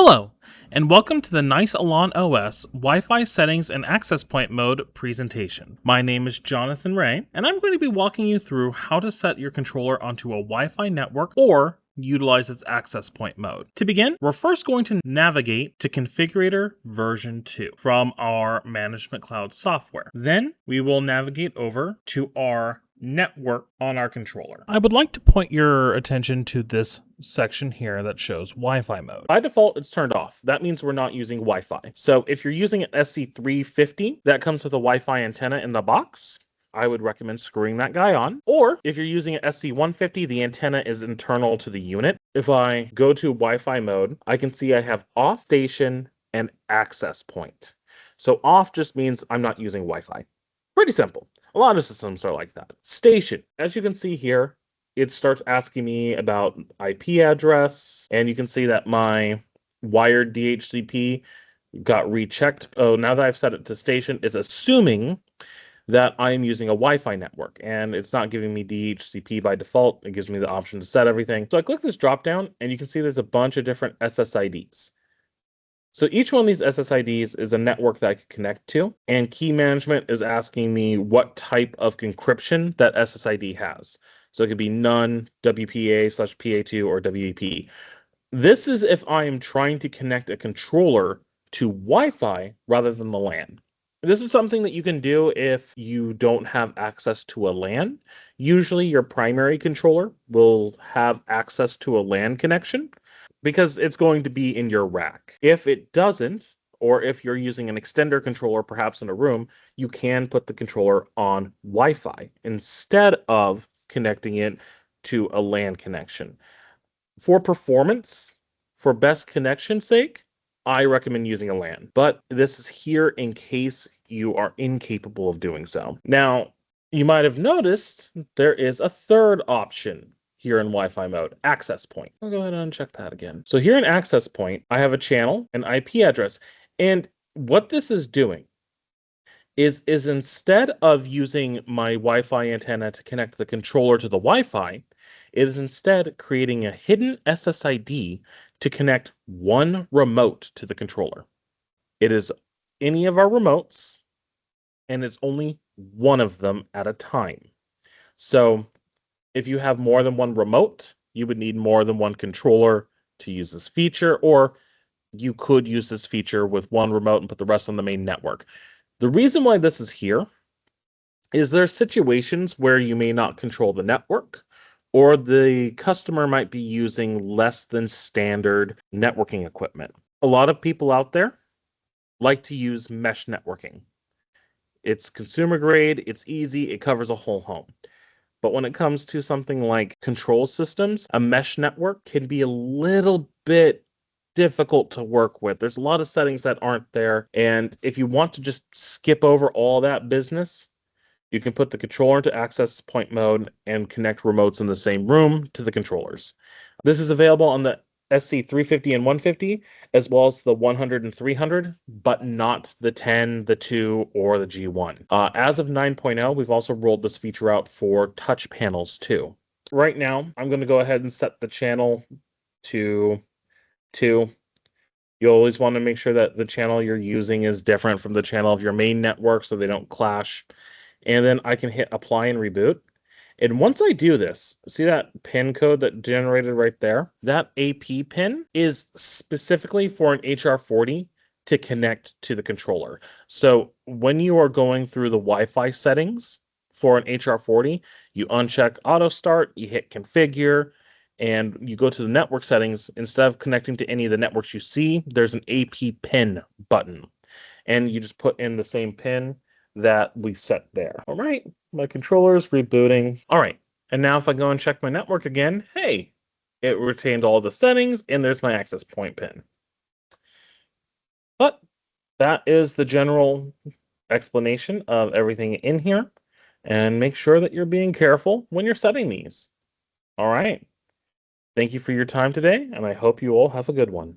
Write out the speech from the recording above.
Hello, and welcome to the Nice..ELAN OS Wi-Fi Settings and Access Point Mode presentation. My name is Jonathan Ray, and I'm going to be walking you through how to set your controller onto a Wi-Fi network or utilize its access point mode. To begin, we're first going to navigate to Configurator version 2 from our Management Cloud software. Then we will navigate over to our network on our controller. I would like to point your attention to this section here that shows Wi-Fi mode. By default, it's turned off. That means we're not using Wi-Fi. So if you're using an SC350 that comes with a Wi-Fi antenna in the box, I would recommend screwing that guy on. Or if you're using an SC150, the antenna is internal to the unit. If I go to Wi-Fi mode, I can see I have off, station, and access point. So off just means I'm not using Wi-Fi. Pretty simple. A lot of systems are like that. Station, as you can see here, it starts asking me about IP address, and you can see that my wired DHCP got rechecked. Oh, now that I've set it to station, it's assuming that I am using a Wi-Fi network, and it's not giving me DHCP by default. It gives me the option to set everything. So I click this drop down, and you can see there's a bunch of different SSIDs. So each one of these SSIDs is a network that I can connect to, and key management is asking me what type of encryption that SSID has. So it could be none, WPA/PA2, or WEP. This is if I am trying to connect a controller to Wi-Fi rather than the LAN. This is something that you can do if you don't have access to a LAN. Usually your primary controller will have access to a LAN connection, because it's going to be in your rack. If it doesn't, or if you're using an extender controller perhaps in a room, you can put the controller on Wi-Fi instead of connecting it to a LAN connection. For performance, for best connection sake, I recommend using a LAN, but this is here in case you are incapable of doing so. Now, you might have noticed there is a third option here in Wi-Fi mode, access point. I'll go ahead and uncheck that again. So here in access point, I have a channel, an IP address, and what this is doing is instead of using my Wi-Fi antenna to connect the controller to the Wi-Fi, it is instead creating a hidden SSID to connect one remote to the controller. It is any of our remotes, and it's only one of them at a time. So if you have more than one remote, you would need more than one controller to use this feature, or you could use this feature with one remote and put the rest on the main network. The reason why this is here is there's situations where you may not control the network, or the customer might be using less than standard networking equipment. A lot of people out there like to use mesh networking. It's consumer grade, it's easy, it covers a whole home. But when it comes to something like control systems, a mesh network can be a little bit difficult to work with. There's a lot of settings that aren't there. And if you want to just skip over all that business, you can put the controller into access point mode and connect remotes in the same room to the controllers. This is available on the SC350 and 150, as well as the 100 and 300, but not the 10, the 2, or the G1. As of 9.0, we've also rolled this feature out for touch panels too. Right now, I'm going to go ahead and set the channel to 2. You always want to make sure that the channel you're using is different from the channel of your main network so they don't clash. And then I can hit apply and reboot. And once I do this, see that pin code that generated right there? That AP pin is specifically for an HR40 to connect to the controller. So when you are going through the Wi-Fi settings for an HR40, you uncheck auto start, you hit configure, and you go to the network settings. Instead of connecting to any of the networks you see, there's an AP pin button. And you just put in the same pin that we set there. All right, my controller is rebooting. All right, and now if I go and check my network again, hey, it retained all the settings, and there's my access point pin. But that is the general explanation of everything in here, and make sure that you're being careful when you're setting these. All right, thank you for your time today, and I hope you all have a good one.